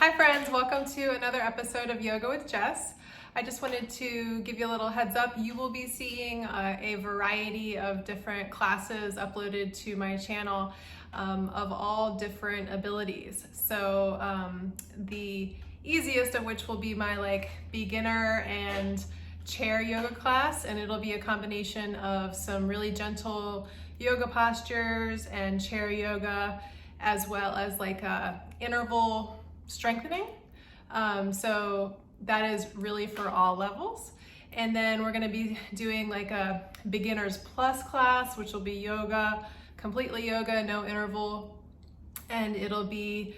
Hi friends, welcome to another episode of Yoga with Jess. I just wanted to give you a little heads up. You will be seeing a variety of different classes uploaded to my channel of all different abilities. So the easiest of which will be my beginner and chair yoga class, and it'll be a combination of some really gentle yoga postures and chair yoga, as well as interval strengthening. So that is really for all levels. And then we're going to be doing like a beginners plus class, which will be yoga, completely yoga, no interval, and it'll be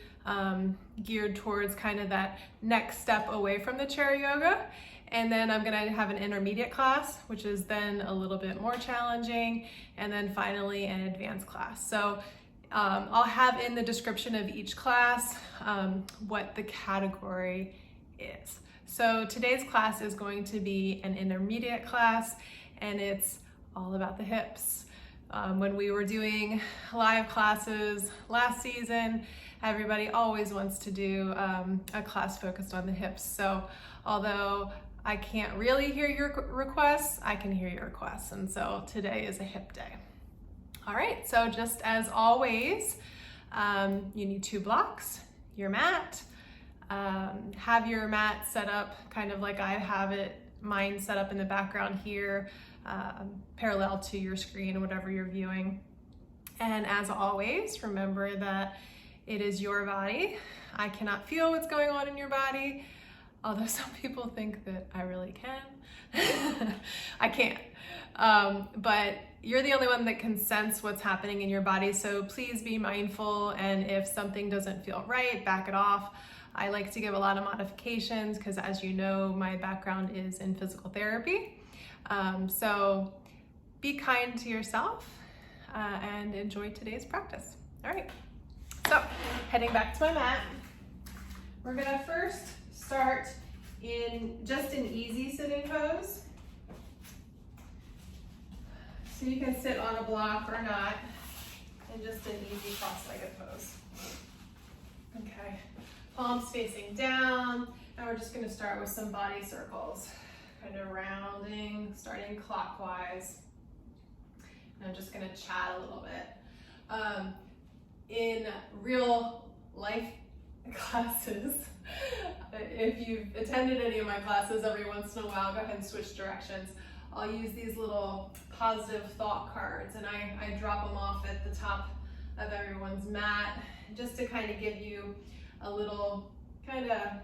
geared towards kind of that next step away from the chair yoga. And then I'm gonna have an intermediate class, which is then a little bit more challenging, and then finally an advanced class. So I'll have in the description of each class what the category is. So today's class is going to be an intermediate class, and it's all about the hips. When we were doing live classes last season, everybody always wants to do a class focused on the hips. So although I can't really hear your requests, I can hear your requests. And so today is a hip day. All right, so just as always, you need 2 blocks, your mat. Have your mat set up kind of like I have mine set up in the background here, parallel to your screen, whatever you're viewing. And as always, remember that it is your body. I cannot feel what's going on in your body, although some people think that I really can. I can't. But you're the only one that can sense what's happening in your body, so please be mindful, and if something doesn't feel right, back it off. I like to give a lot of modifications because, as you know, my background is in physical therapy. So be kind to yourself and enjoy today's practice. All right, so heading back to my mat, we're gonna first start in just an easy sitting pose. So you can sit on a block or not, in just an easy cross-legged pose. Okay, palms facing down, and we're just gonna start with some body circles, kind of rounding, starting clockwise. And I'm just gonna chat a little bit. In real life classes, if you've attended any of my classes, every once in a while, go ahead and switch directions. I'll use these little positive thought cards, and I drop them off at the top of everyone's mat just to kind of give you a little kind of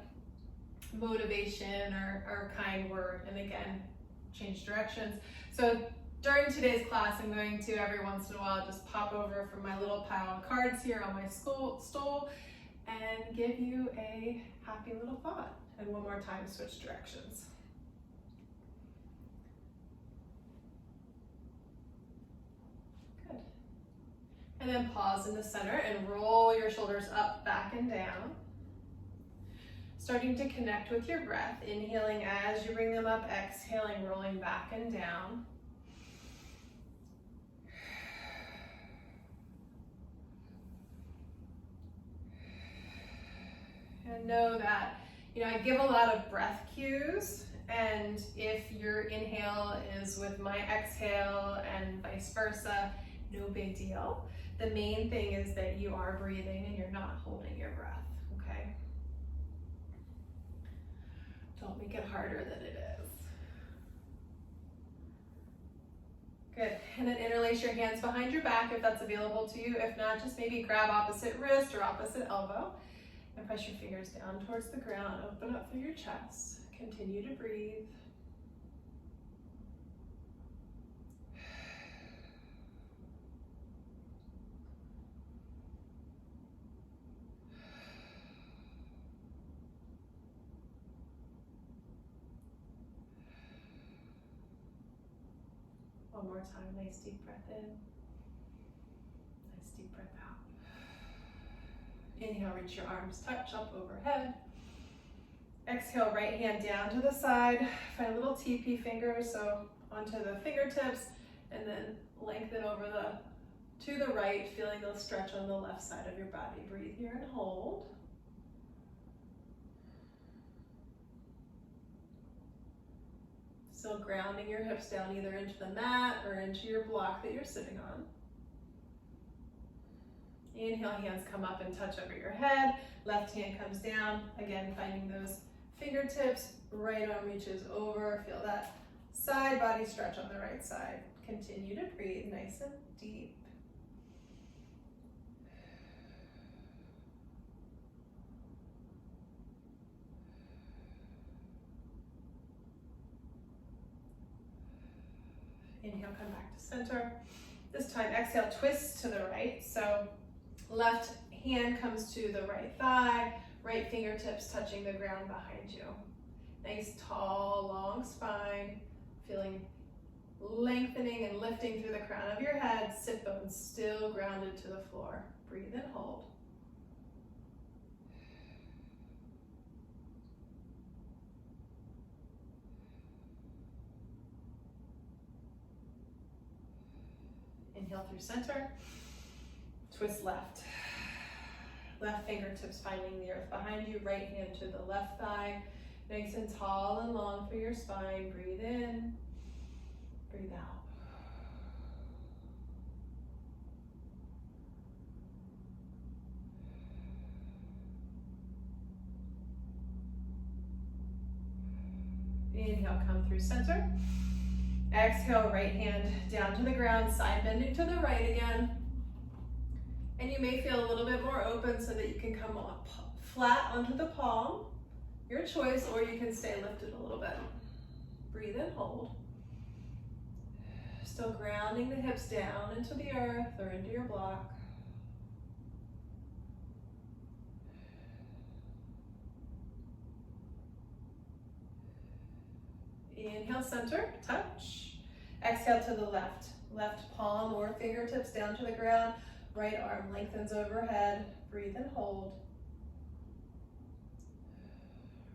motivation or kind word, and again, change directions. So during today's class, I'm going to every once in a while just pop over from my little pile of cards here on my stool and give you a happy little thought. And one more time, switch directions. Good. And then pause in the center and roll your shoulders up, back, and down. Starting to connect with your breath, inhaling as you bring them up, exhaling, rolling back and down. And know that, I give a lot of breath cues, and if your inhale is with my exhale and vice versa, no big deal. The main thing is that you are breathing and you're not holding your breath, okay? Don't make it harder than it is. Good, and then interlace your hands behind your back if that's available to you. If not, just maybe grab opposite wrist or opposite elbow and press your fingers down towards the ground. Open up through your chest. Continue to breathe. One more time, nice deep breath in, nice deep breath out. Inhale, reach your arms, touch up overhead. Exhale, right hand down to the side. Find little TP fingers, so onto the fingertips, and then lengthen over to the right, feeling the stretch on the left side of your body. Breathe here and hold. Still grounding your hips down either into the mat or into your block that you're sitting on. Inhale, hands come up and touch over your head. Left hand comes down. Again, finding those fingertips. Right arm reaches over. Feel that side body stretch on the right side. Continue to breathe nice and deep. Inhale, come back to center. This time, exhale, twist to the right. So left hand comes to the right thigh, right fingertips touching the ground behind you. Nice, tall, long spine, feeling lengthening and lifting through the crown of your head, sit bones still grounded to the floor. Breathe and hold. Inhale through center, twist left. Left fingertips finding the earth behind you, right hand to the left thigh. Nice and tall and long through your spine. Breathe in, breathe out. Inhale, come through center. Exhale, right hand down to the ground, side bending to the right again. And you may feel a little bit more open so that you can come up flat onto the palm, your choice, or you can stay lifted a little bit. Breathe and hold. Still grounding the hips down into the earth or into your block. Inhale, center, touch. Exhale to the left. Left palm or fingertips down to the ground. Right arm lengthens overhead. Breathe and hold.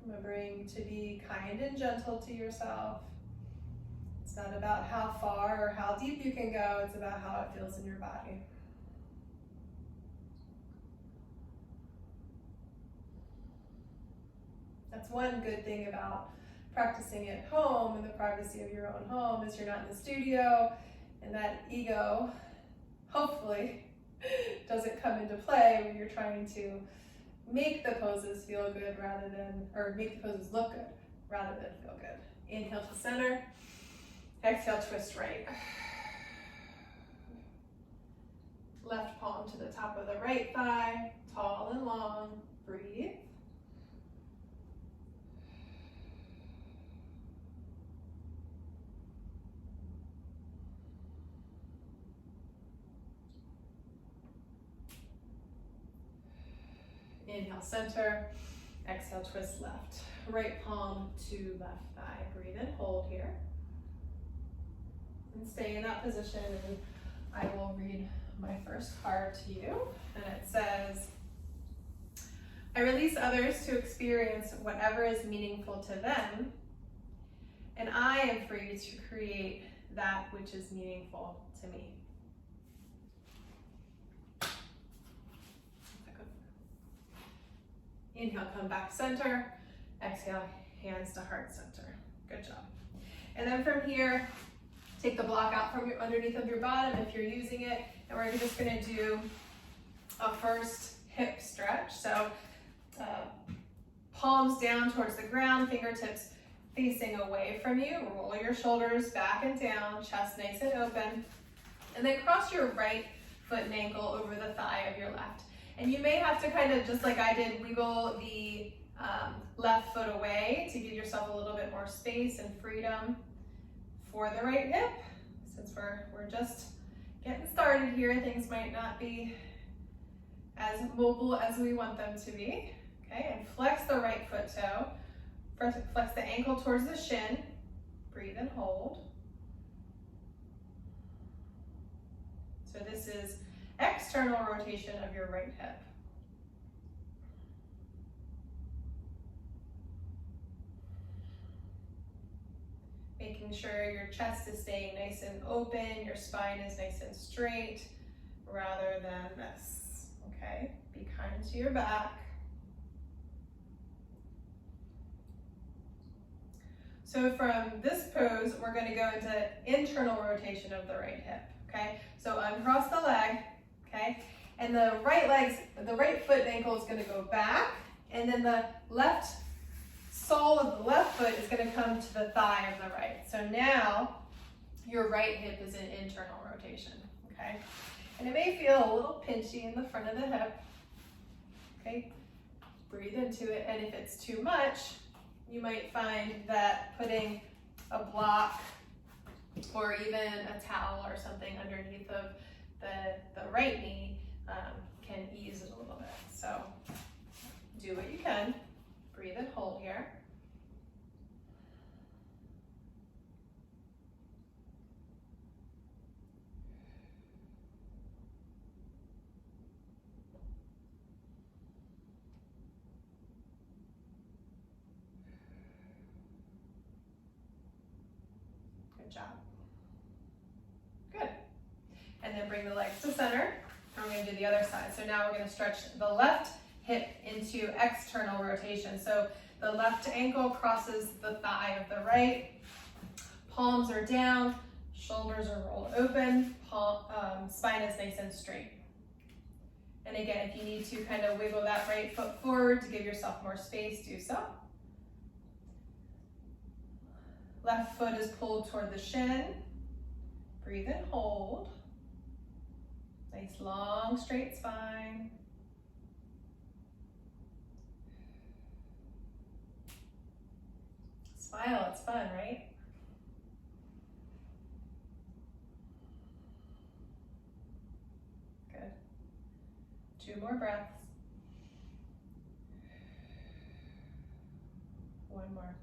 Remembering to be kind and gentle to yourself. It's not about how far or how deep you can go. It's about how it feels in your body. That's one good thing about practicing at home in the privacy of your own home is you're not in the studio, and that ego hopefully doesn't come into play when you're trying to make the poses feel good rather than, or make the poses look good rather than feel good. Inhale to center, exhale, twist right. Left palm to the top of the right thigh, tall and long, breathe. Inhale, center. Exhale, twist left. Right palm to left thigh. Breathe and hold here. And stay in that position, and I will read my first card to you. And it says, I release others to experience whatever is meaningful to them, and I am free to create that which is meaningful to me. Inhale, come back center. Exhale, hands to heart center. Good job. And then from here, take the block out from underneath of your bottom if you're using it. And we're just gonna do a first hip stretch. So palms down towards the ground, fingertips facing away from you. Roll your shoulders back and down, chest nice and open. And then cross your right foot and ankle over the thigh of your left. And you may have to kind of, just like I did, wiggle the left foot away to give yourself a little bit more space and freedom for the right hip. Since we're just getting started here, things might not be as mobile as we want them to be. Okay, and flex the right foot toe. Flex the ankle towards the shin. Breathe and hold. So this is external rotation of your right hip. Making sure your chest is staying nice and open, your spine is nice and straight, rather than this, okay? Be kind to your back. So from this pose, we're going to go into internal rotation of the right hip, okay? So uncross the leg, okay? And the right foot and ankle is going to go back, and then the left sole of the left foot is going to come to the thigh of the right. So now your right hip is in internal rotation, okay? And it may feel a little pinchy in the front of the hip, okay? Breathe into it, and if it's too much, you might find that putting a block or even a towel or something underneath of the right knee can ease it a little bit. So do what you can. Breathe and hold here. Good job. Good. And then bring the legs to center. And we're going to do the other side. So now we're going to stretch the left hip into external rotation. So the left ankle crosses the thigh of the right. Palms are down. Shoulders are rolled open. Spine is nice and straight. And again, if you need to kind of wiggle that right foot forward to give yourself more space, do so. Left foot is pulled toward the shin. Breathe and hold. Nice long straight spine. Smile, it's fun, right? Good. 2 more breaths. 1 more.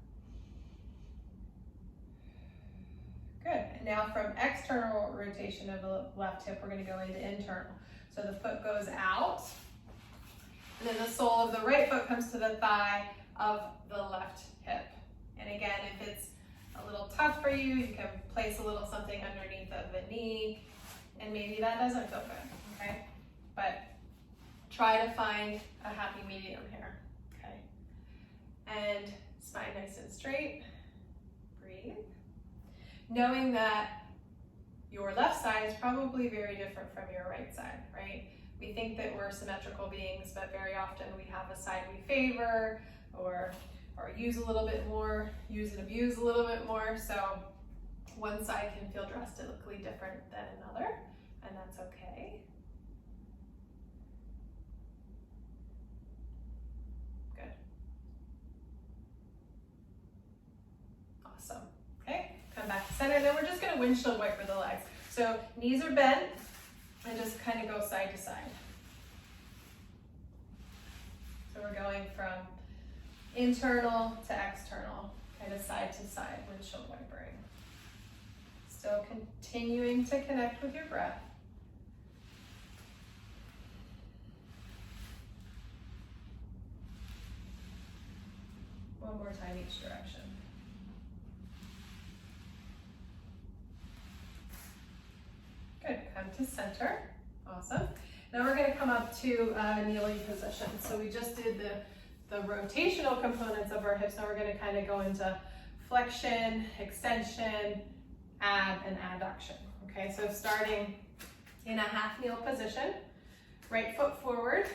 Good. And now from external rotation of the left hip, we're going to go into internal. So the foot goes out, and then the sole of the right foot comes to the thigh of the left hip. And again, if it's a little tough for you, you can place a little something underneath of the knee, and maybe that doesn't feel good, okay? But try to find a happy medium here, okay? And spine nice and straight. Breathe. Knowing that your left side is probably very different from your right side, right? We think that we're symmetrical beings, but very often we have a side we favor or use a little bit more, use and abuse a little bit more. So one side can feel drastically different than another, and that's okay. Good. Awesome. Okay, come back to center. Then we're just going to windshield wiper the legs. So knees are bent and just kind of go side to side. So we're going from internal to external, kind of side to side windshield wipering. Still continuing to connect with your breath. One more time each direction. Good, come to center, awesome. Now we're gonna come up to kneeling position. So we just did the rotational components of our hips. Now we're gonna kind of go into flexion, extension, ab, and adduction. Okay, so starting in a half kneel position, right foot forward,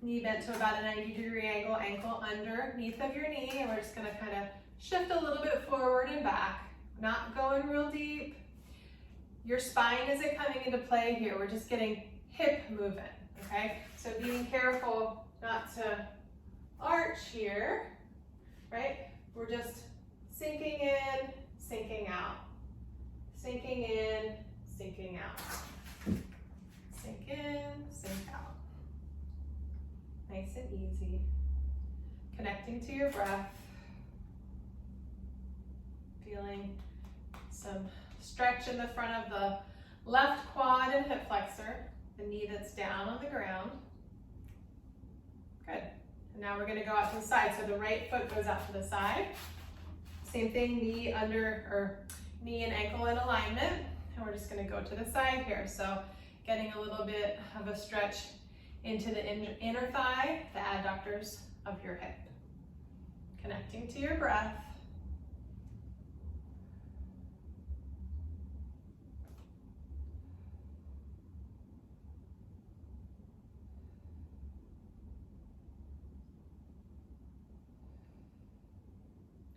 knee bent to about a 90-degree angle, ankle underneath of your knee, and we're just gonna kind of shift a little bit forward and back, not going real deep. Your spine isn't coming into play here. We're just getting hip movement, okay? So being careful not to arch here, right? We're just sinking in, sinking out. Sinking in, sinking out. Sink in, sink out. Nice and easy. Connecting to your breath. Feeling some stretch in the front of the left quad and hip flexor, the knee that's down on the ground. Good. And now we're going to go out to the side. So the right foot goes out to the side. Same thing, knee and ankle in alignment. And we're just going to go to the side here. So getting a little bit of a stretch into the inner thigh, the adductors of your hip. Connecting to your breath.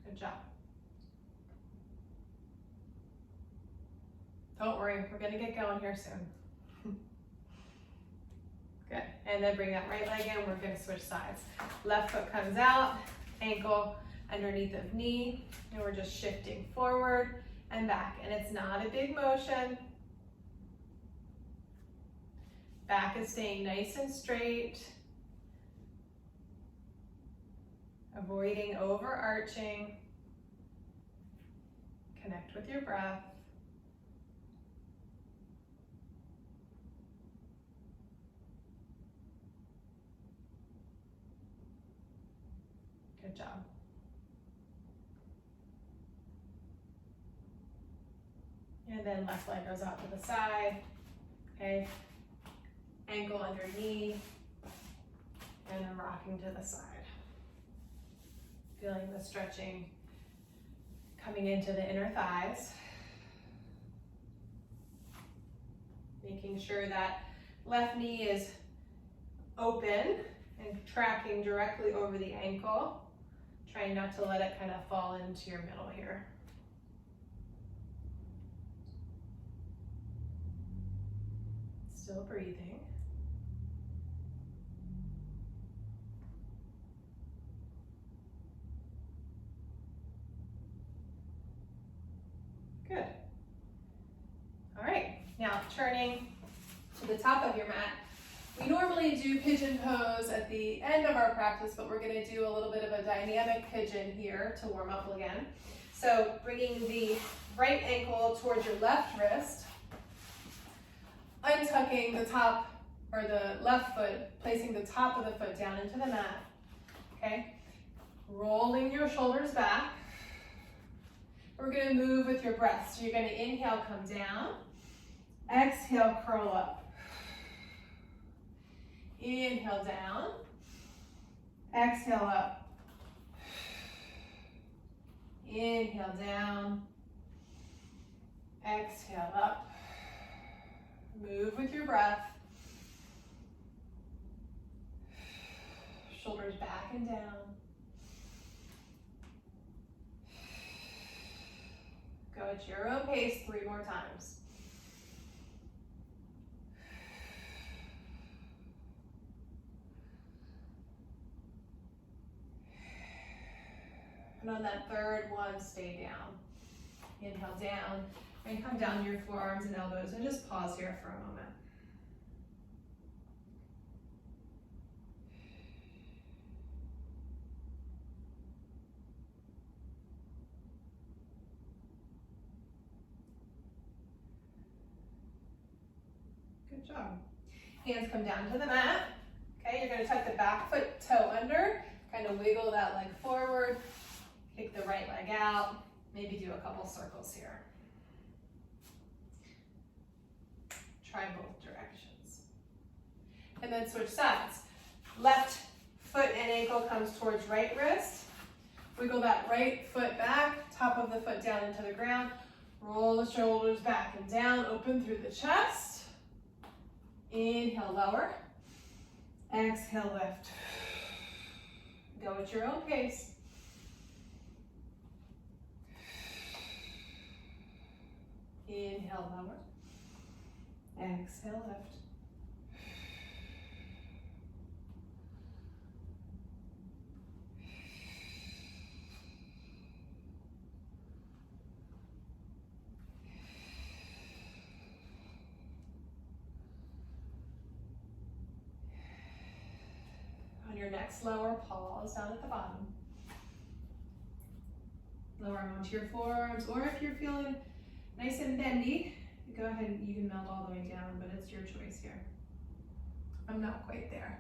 Good job. Don't worry, we're gonna get going here soon. Good, and then bring that right leg in, we're gonna switch sides. Left foot comes out, ankle underneath of knee, and we're just shifting forward and back, and it's not a big motion. Back is staying nice and straight, avoiding overarching. Connect with your breath. Good job. And then left leg goes out to the side, okay? Ankle under knee, and then rocking to the side. Feeling the stretching coming into the inner thighs. Making sure that left knee is open and tracking directly over the ankle. Trying not to let it kind of fall into your middle here. Still breathing. Good. All right, now turning to the top of your mat. We normally do pigeon pose at the end of our practice, but we're gonna do a little bit of a dynamic pigeon here to warm up again. So bringing the right ankle towards your left wrist, untucking the top or the left foot, placing the top of the foot down into the mat, okay? Rolling your shoulders back. We're gonna move with your breath. So you're gonna inhale, come down. Exhale, curl up. Inhale down. Exhale up. Inhale down. Exhale up. Move with your breath. Shoulders back and down. Go at your own pace 3 more times. And on that third one, stay down. Inhale down, and come down to your forearms and elbows, and just pause here for a moment. Good job. Hands come down to the mat. Okay, you're gonna tuck the back foot toe under, kind of wiggle that leg forward, kick the right leg out, maybe do a couple circles here. Try both directions. And then switch sides. Left foot and ankle comes towards right wrist. Wiggle that right foot back, top of the foot down into the ground. Roll the shoulders back and down, open through the chest. Inhale, lower. Exhale, lift. Go at your own pace. Inhale, lower. Exhale, lift. On your next lower, pause down at the bottom. Lower them onto your forearms, or if you're feeling nice and bendy, go ahead and you can melt all the way down, but it's your choice here. I'm not quite there.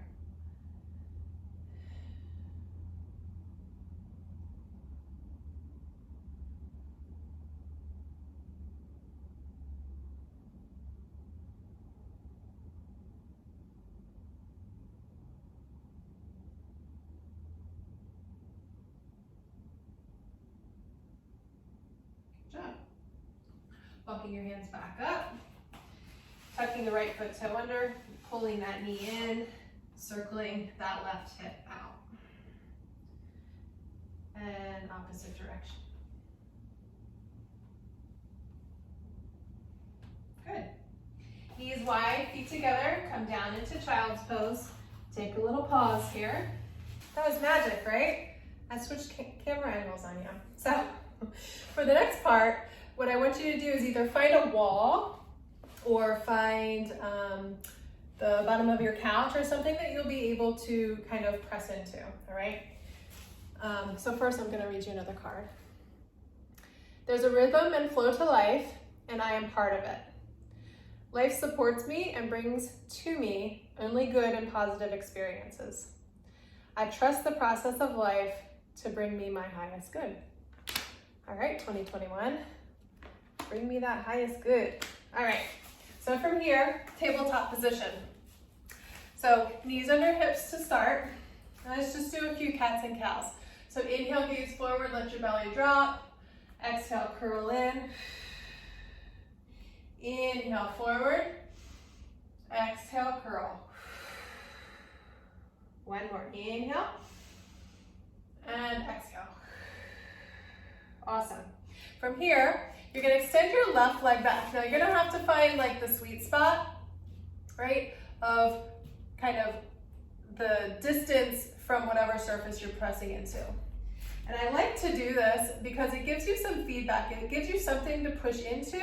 Good job. Walking your hands back up, tucking the right foot toe under, pulling that knee in, circling that left hip out. And opposite. opposite direction. Good. Knees wide, feet together, come down into child's pose. Take a little pause here. That was magic, right? I switched camera angles on you. So for the next part, what I want you to do is either find a wall or find the bottom of your couch or something that you'll be able to kind of press into, all right? So first I'm gonna read you another card. There's a rhythm and flow to life, and I am part of it. Life supports me and brings to me only good and positive experiences. I trust the process of life to bring me my highest good. All right, 2021, bring me that highest good. All right, so from here, tabletop position. So knees under hips to start. Let's just do a few cats and cows. So inhale, gaze forward, let your belly drop. Exhale, curl in. Inhale, forward. Exhale, curl. One more, inhale. And exhale. Awesome. From here, you're gonna extend your left leg back. Now you're gonna have to find like the sweet spot, right, of kind of the distance from whatever surface you're pressing into. And I like to do this because it gives you some feedback and it gives you something to push into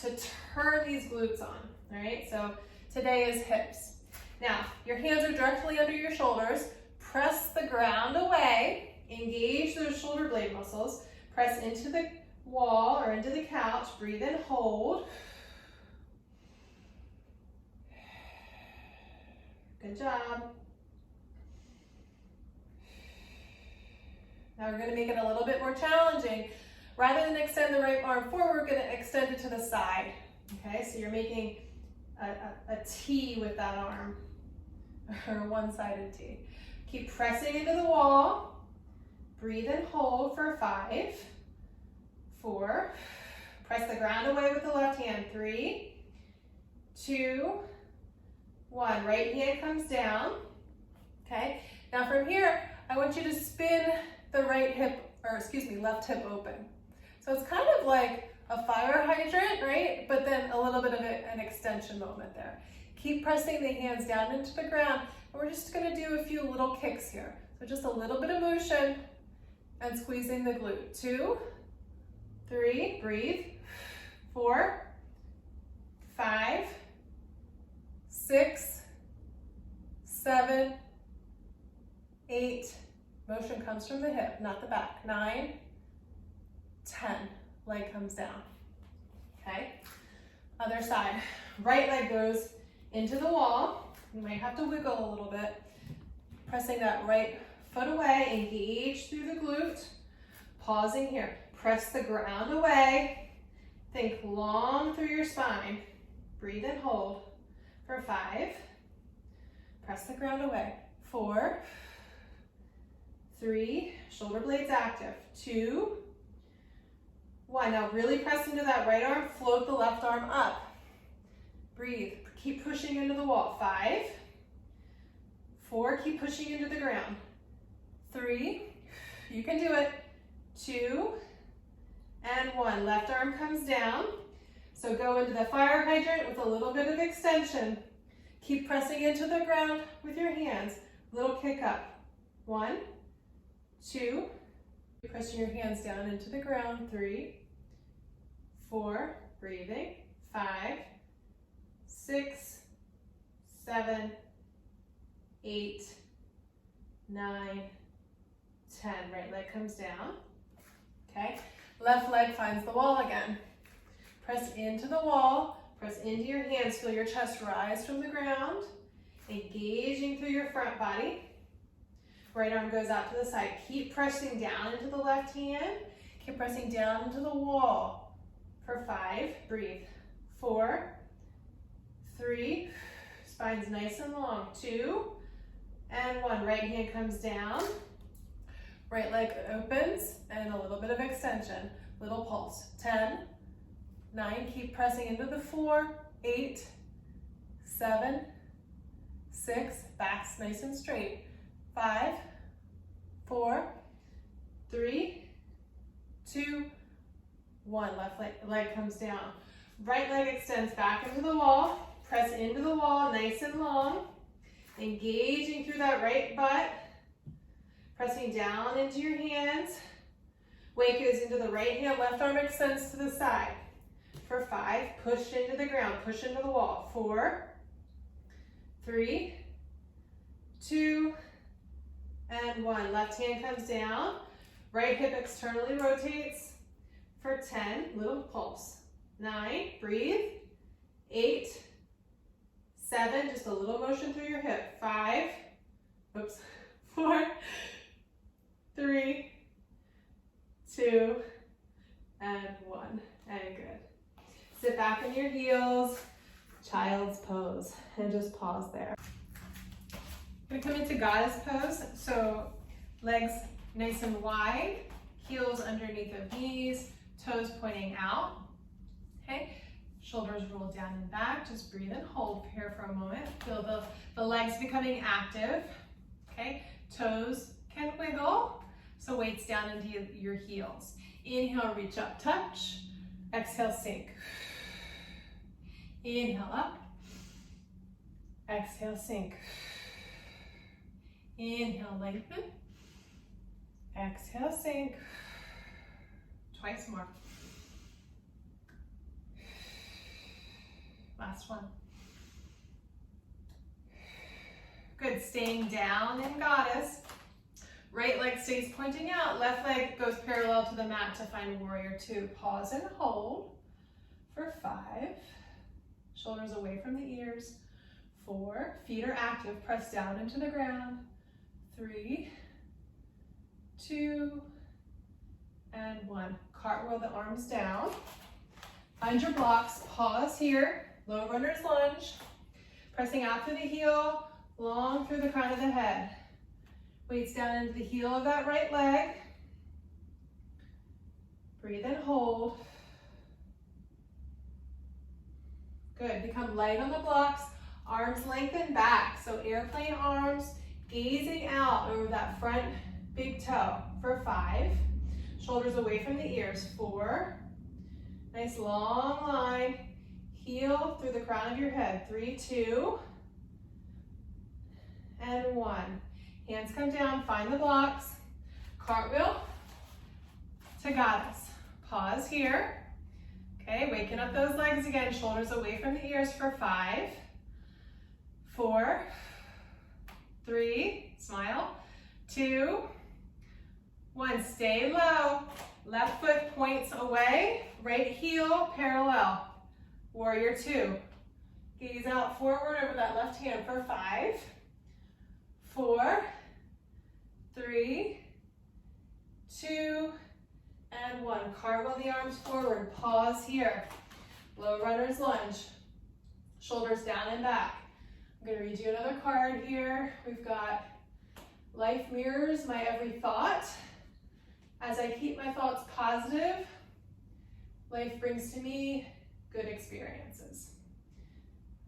to turn these glutes on, all right? So today is hips. Now, your hands are directly under your shoulders. Press the ground away, engage those shoulder blade muscles, press into the wall or into the couch, breathe in, hold. Good job. Now we're gonna make it a little bit more challenging. Rather than extend the right arm forward, we're gonna extend it to the side. Okay, so you're making a T with that arm, or a one-sided T. Keep pressing into the wall. Breathe and hold for 5, 4. Press the ground away with the left hand. 3, 2, 1. Right hand comes down. Okay, now from here, I want you to spin the left hip open. So it's kind of like a fire hydrant, right? But then a little bit of an extension moment there. Keep pressing the hands down into the ground. And we're just gonna do a few little kicks here. So just a little bit of motion and squeezing the glute. 2, 3, breathe. 4, 5, 6, 7, 8. Motion comes from the hip, not the back. 9, 10. Leg comes down. Okay? Other side. Right leg goes into the wall. You might have to wiggle a little bit. Pressing that right foot away. Engage through the glute. Pausing here. Press the ground away. Think long through your spine. Breathe and hold for 5. Press the ground away. 4, 3, shoulder blades active. 2, 1. Now really press into that right arm. Float the left arm up. Breathe. Keep pushing into the wall. 5, 4. Keep pushing into the ground. 3. You can do it. 2, and 1. Left arm comes down. So go into the fire hydrant with a little bit of extension. Keep pressing into the ground with your hands. Little kick up. 1, 2. Pressing your hands down into the ground. 3, 4. Breathing. 5, 6, 7, 8, 9, 10. Right leg comes down. Okay. Left leg finds the wall again. Press into the wall. Press into your hands. Feel your chest rise from the ground. Engaging through your front body. Right arm goes out to the side. Keep pressing down into the left hand. Keep pressing down into the wall for 5. Breathe. 4, 3. Spine's nice and long. 2, and 1. Right hand comes down. Right leg opens and a little bit of extension. Little pulse. 10, 9. Keep pressing into the 4, 8, 7, 6. Back's nice and straight. 5, 4, 3, 1, left leg comes down. Right leg extends back into the wall. Press into the wall, nice and long. Engaging through that right butt. Pressing down into your hands. Weight goes into the right hand, left arm extends to the side. For 5, push into the ground, push into the wall. 4, 3, 2, and 1. Left hand comes down. Right hip externally rotates. For 10, little pulse. 9, breathe. 8, 7, just a little motion through your hip. 5, oops, 4, 3, 2, and 1. And good. Sit back on your heels, child's pose, and just pause there. We're gonna come into goddess pose. So legs nice and wide, heels underneath of knees, toes pointing out. Okay, shoulders roll down and back. Just breathe and hold here for a moment. Feel the legs becoming active. Okay, toes can wiggle. So weights down into your heels. Inhale, reach up, touch. Exhale, sink. Inhale, up. Exhale, sink. Inhale, lengthen. Exhale, sink. Twice more. Last one. Good, staying down in goddess. Right leg stays pointing out, left leg goes parallel to the mat to find warrior 2. Pause and hold for 5. Shoulders away from the ears. 4, feet are active, press down into the ground. 3, 2, and 1. Cartwheel the arms down. Find your blocks, pause here. Low runner's lunge. Pressing out through the heel, long through the crown of the head. Weights down into the heel of that right leg. Breathe and hold. Good, become light on the blocks. Arms lengthen back, so airplane arms, gazing out over that front big toe for 5. Shoulders away from the ears. 4. Nice long line. Heel through the crown of your head. 3, 2, and 1. Hands come down, find the blocks. Cartwheel to goddess. Pause here. Okay, waking up those legs again. Shoulders away from the ears for 5, 4, 3, smile, 2, 1. Stay low. Left foot points away. Right heel parallel. Warrior 2. Gaze out forward over that left hand for 5, 4, 3, 2, and 1. Cartwheel the arms forward. Pause here. Low runner's lunge. Shoulders down and back. I'm going to read you another card here. We've got life mirrors my every thought. As I keep my thoughts positive, life brings to me good experiences.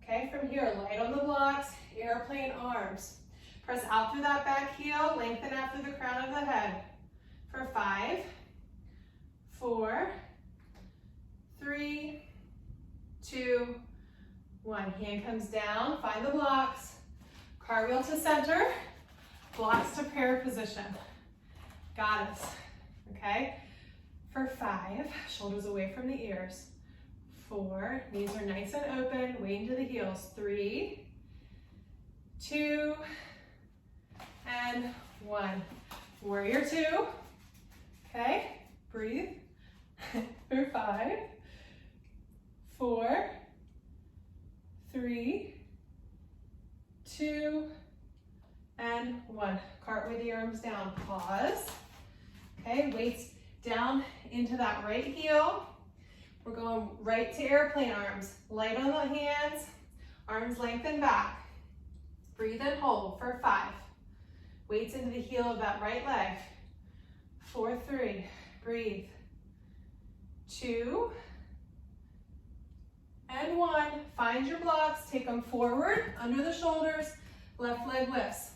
Okay, from here, light on the blocks, airplane arms. Press out through that back heel, lengthen out through the crown of the head. For 5, 4, 3, 2, 1. Hand comes down, find the blocks. Cartwheel to center, blocks to prayer position. Goddess, okay? For 5, shoulders away from the ears. 4, knees are nice and open, weight into the heels. 3, 2, and 1. Warrior 2, okay? Breathe. For 5, 4, 3, 2, and 1. Cartwheel the arms down, pause. Okay, weights down into that right heel. We're going right to airplane arms. Light on the hands, arms lengthen back. Breathe and hold for 5. Weights into the heel of that right leg. 4, 3, breathe. 2, and 1. Find your blocks, take them forward, under the shoulders, left leg lifts.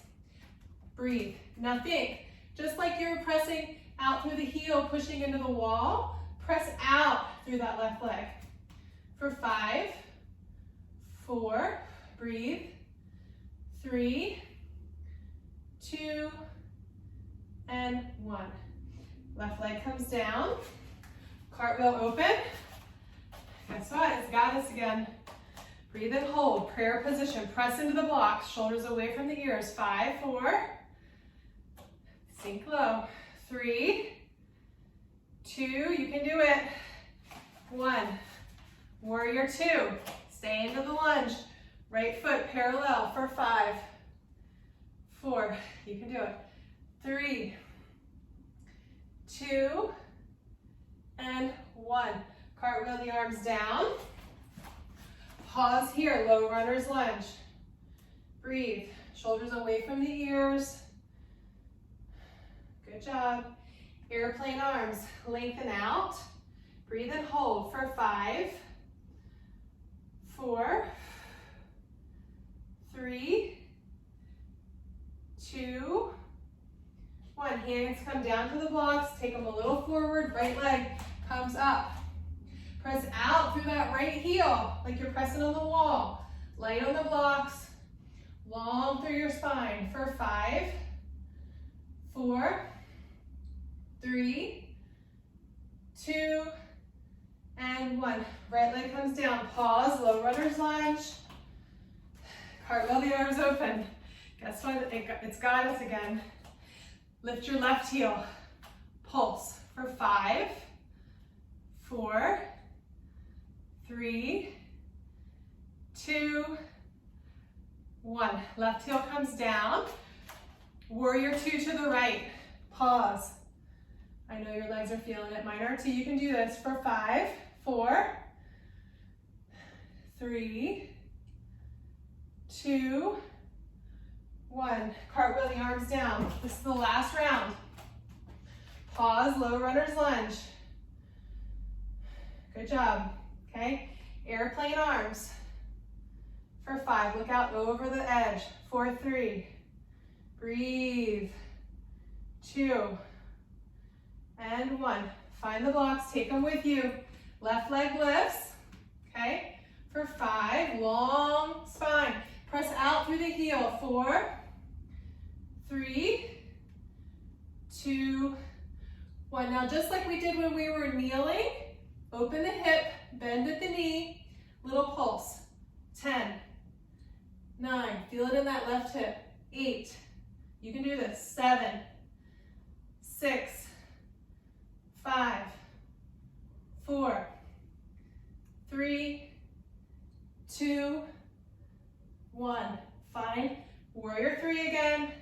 Breathe. Now think, just like you're pressing out through the heel, pushing into the wall, Press out through that left leg. For 5, 4, breathe, 3, 2, and 1. Left leg comes down, cartwheel open. Guess what? It's got us again. Breathe and hold, prayer position. Press into the blocks, shoulders away from the ears. 5, 4, sink low. 3, 2, you can do it. 1, warrior 2, stay into the lunge. Right foot parallel for 5, 4, you can do it. 3, 2, and 1. Cartwheel the arms down. Pause here, low runner's lunge. Breathe, shoulders away from the ears. Good job. Airplane arms, lengthen out. Breathe and hold for 5, 4, 3, 2, 1. Hands come down to the blocks, take them a little forward, right leg comes up. Press out through that right heel, like you're pressing on the wall. Light on the blocks, long through your spine for 5, 4, 3, 2, and 1. Right leg comes down, pause, low runner's lunge. Cartwheel the arms open. Guess what? It's got us again. Lift your left heel, pulse for 5, 4, 3, 2, 1. Left heel comes down. Warrior 2 to the right. Pause. I know your legs are feeling it. Mine are too. You can do this for 5, 4, 3, 2, 1. Cartwheel the arms down. This is the last round. Pause, low runner's lunge. Good job. Okay, airplane arms for 5. Look out over the edge. 4, 3. Breathe. 2 and 1. Find the blocks, take them with you. Left leg lifts. Okay, for 5. Long spine. Press out through the heel. 4, 3, 2, 1. Now, just like we did when we were kneeling, open the hip, bend at the knee, little pulse. 10, 9, feel it in that left hip. 8, you can do this. 7, 6, 5, 4, 3, 2, 1. Find warrior 3 again.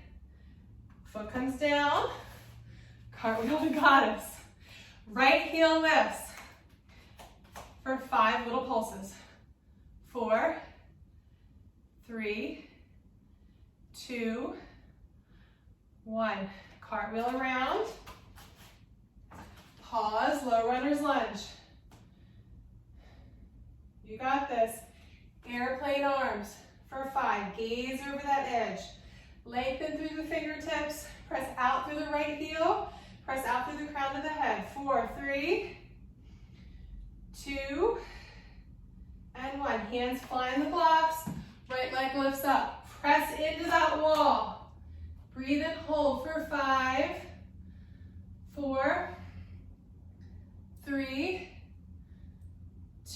Foot comes down. Cartwheel to goddess. Right heel lifts for 5 little pulses. 4, 3, 2, 1. Cartwheel around. Pause, low runner's lunge. You got this. Airplane arms for 5. Gaze over that edge. Lengthen through the fingertips. Press out through the right heel. Press out through the crown of the head. 4, 3, 2, and 1. Hands fly in the blocks. Right leg lifts up. Press into that wall. Breathe and hold for 5, 4, 3,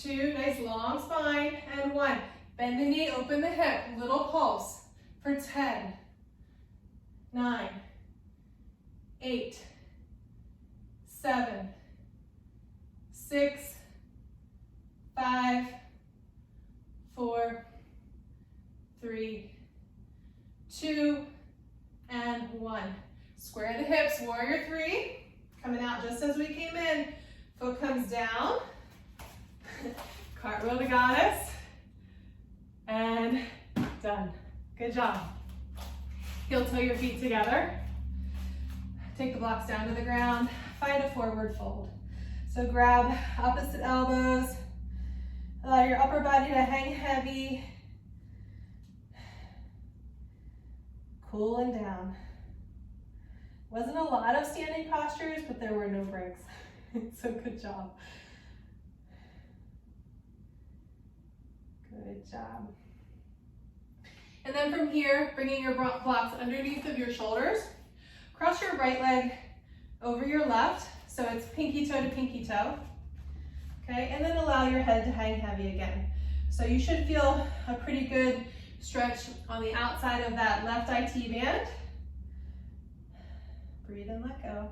2, nice long spine, and 1. Bend the knee, open the hip, little pulse for 10, 9, 8, 7, 6, 5, 4, 3, 2, and 1. Square the hips, warrior 3. Coming out just as we came in. Foot comes down. Cartwheel to goddess. And done. Good job. Heel toe your feet together. Take the blocks down to the ground. Find a forward fold. So grab opposite elbows. Allow your upper body to hang heavy. Cooling down. Wasn't a lot of standing postures, but there were no breaks. So good job. Good job. And then from here, bringing your blocks underneath of your shoulders, cross your right leg over your left, so it's pinky toe to pinky toe. Okay, and then allow your head to hang heavy again. So you should feel a pretty good stretch on the outside of that left IT band. Breathe and let go.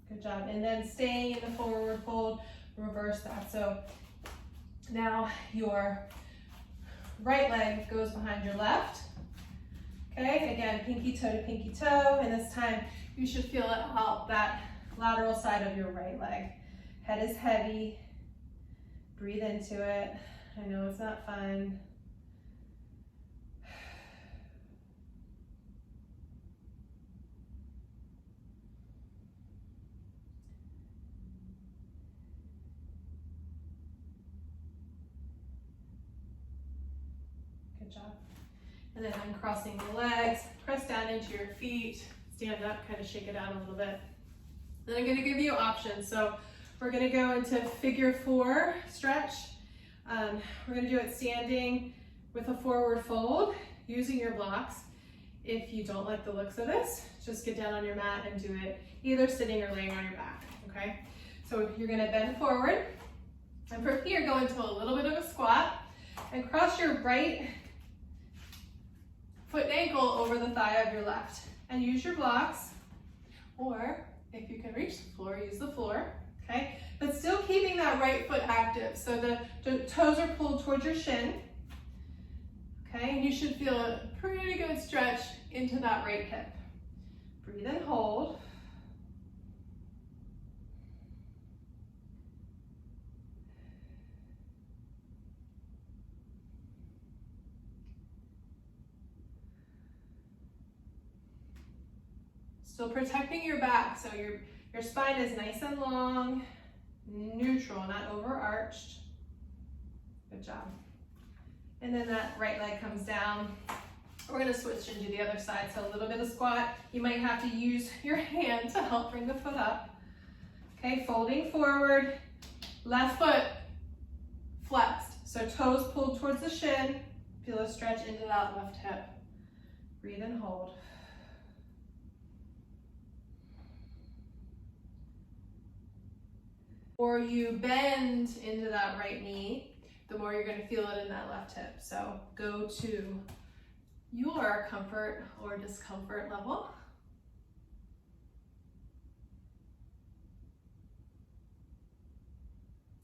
Good job. And then staying in the forward fold, reverse that. So now your right leg goes behind your left. Okay, again, pinky toe to pinky toe. And this time you should feel it out that lateral side of your right leg. Head is heavy. Breathe into it. I know it's not fun. Good job. And then uncrossing the legs, press down into your feet, stand up, kind of shake it out a little bit. Then I'm going to give you options. So we're going to go into figure four stretch. We're going to do it standing with a forward fold, using your blocks. If you don't like the looks of this, just get down on your mat and do it either sitting or laying on your back, okay? So you're going to bend forward, and from here go into a little bit of a squat, and cross your right foot and ankle over the thigh of your left, and use your blocks, or if you can reach the floor, use the floor, okay? But still keeping that right foot active. So the toes are pulled towards your shin, okay? And you should feel a pretty good stretch into that right hip. Breathe and hold. Still protecting your back, so your spine is nice and long, neutral, not overarched. Good job. And then that right leg comes down. We're gonna switch into the other side, so a little bit of squat. You might have to use your hand to help bring the foot up. Okay, folding forward, left foot flexed. So toes pulled towards the shin, feel a stretch into that left hip. Breathe and hold. The more you bend into that right knee, the more you're going to feel it in that left hip. So go to your comfort or discomfort level.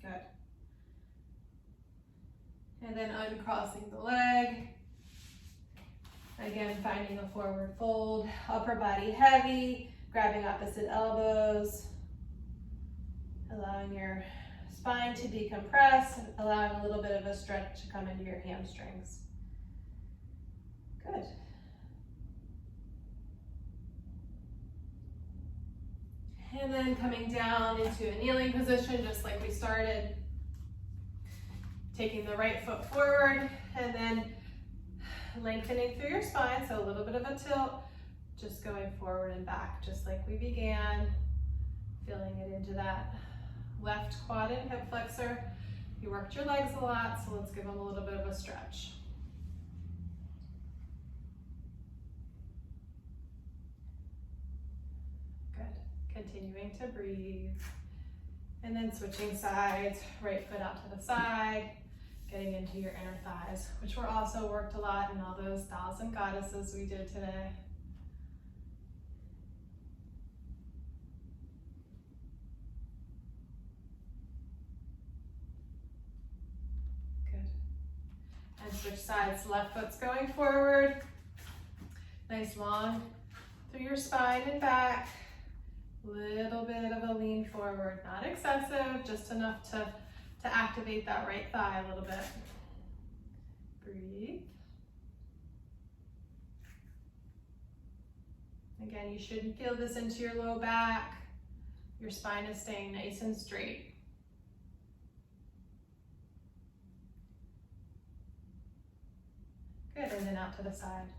Good. And then uncrossing the leg. Again, finding a forward fold, upper body heavy, grabbing opposite elbows. Allowing your spine to decompress, allowing a little bit of a stretch to come into your hamstrings. Good. And then coming down into a kneeling position, just like we started. Taking the right foot forward and then lengthening through your spine, so a little bit of a tilt, just going forward and back, just like we began. Feeling it into that left quad and hip flexor. You worked your legs a lot, so let's give them a little bit of a stretch. Good. Continuing to breathe. And then switching sides, right foot out to the side, getting into your inner thighs, which were also worked a lot in all those 1,000 goddesses we did today. And switch sides, left foot's going forward. Nice long through your spine and back. Little bit of a lean forward, not excessive, just enough to activate that right thigh a little bit. Breathe. Again, you shouldn't feel this into your low back. Your spine is staying nice and straight. Good, and then out to the side.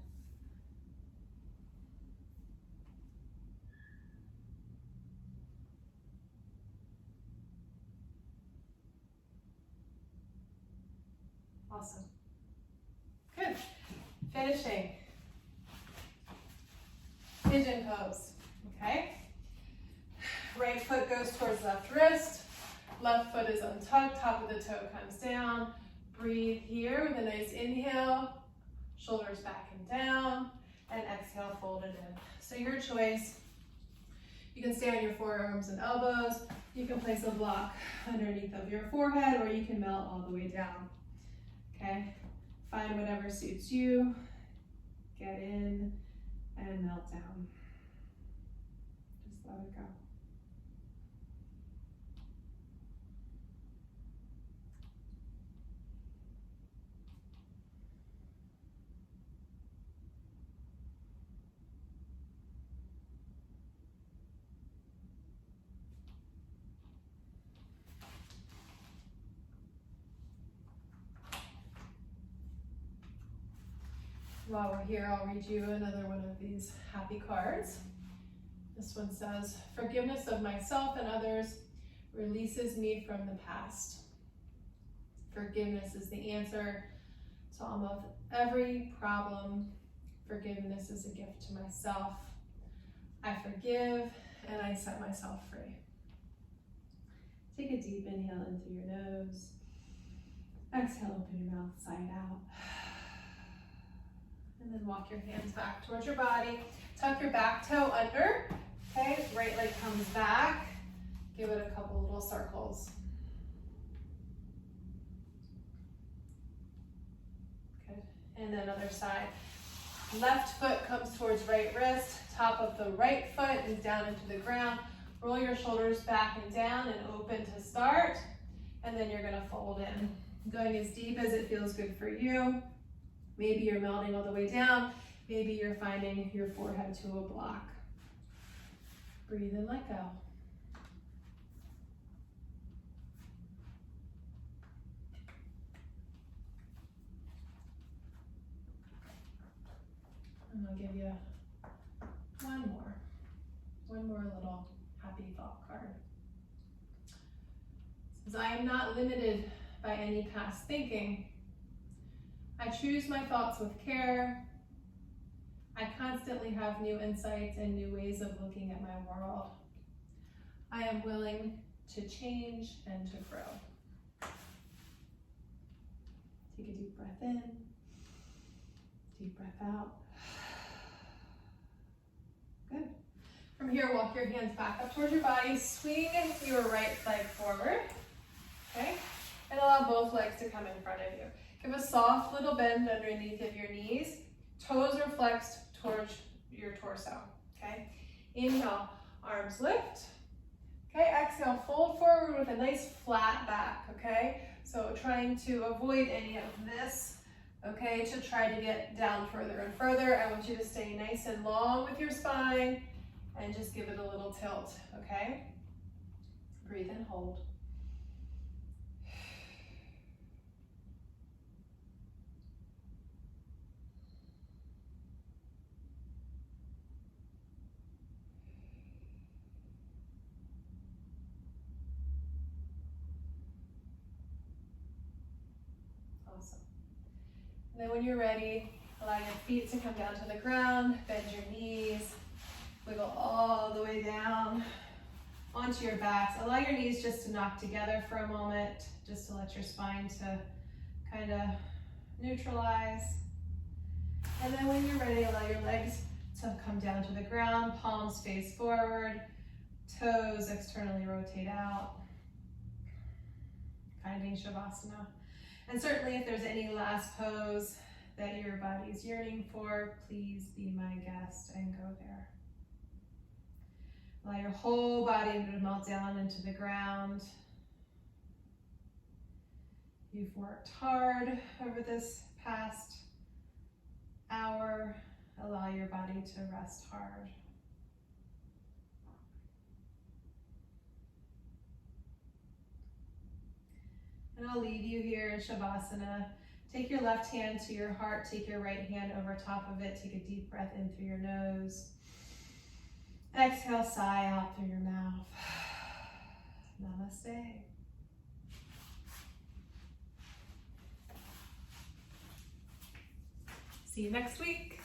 Awesome. Good. Finishing. Pigeon pose, okay? Right foot goes towards left wrist. Left foot is untucked, top of the toe comes down. Breathe here with a nice inhale. Shoulders back and down. And exhale, fold it in. So your choice. You can stay on your forearms and elbows. You can place a block underneath of your forehead, or you can melt all the way down. Okay? Find whatever suits you. Get in and melt down. Just let it go. While we're here, I'll read you another one of these happy cards. This one says, forgiveness of myself and others releases me from the past. Forgiveness is the answer to almost every problem. Forgiveness is a gift to myself. I forgive and I set myself free. Take a deep inhale in through your nose. Exhale, open your mouth side out. And then walk your hands back towards your body. Tuck your back toe under. Okay, right leg comes back. Give it a couple little circles. Good. And then other side. Left foot comes towards right wrist. Top of the right foot is down into the ground. Roll your shoulders back and down and open to start. And then you're gonna fold in. Going as deep as it feels good for you. Maybe you're melting all the way down. Maybe you're finding your forehead to a block. Breathe and let go. And I'll give you one more little happy thought card. It says, I am not limited by any past thinking. I choose my thoughts with care. I constantly have new insights and new ways of looking at my world. I am willing to change and to grow. Take a deep breath in, deep breath out. Good. From here, walk your hands back up towards your body. Swing your right leg forward, okay? And allow both legs to come in front of you. Give a soft little bend underneath of your knees. Toes are flexed towards your torso, okay? Inhale, arms lift. Okay, exhale, fold forward with a nice flat back, okay? So trying to avoid any of this, okay, to try to get down further and further. I want you to stay nice and long with your spine and just give it a little tilt, okay? Breathe and hold. Awesome. And then when you're ready, allow your feet to come down to the ground, bend your knees, wiggle all the way down onto your backs. Allow your knees just to knock together for a moment, just to let your spine to kind of neutralize. And then when you're ready, allow your legs to come down to the ground, palms face forward, toes externally rotate out, finding Shavasana. And certainly if there's any last pose that your body's yearning for, please be my guest and go there. Allow your whole body to melt down into the ground. You've worked hard over this past hour. Allow your body to rest hard. And I'll leave you here in Shavasana Take your left hand to your heart, take your right hand over top of it, take a deep breath in through your nose. Exhale, sigh out through your mouth. Namaste. See you next week.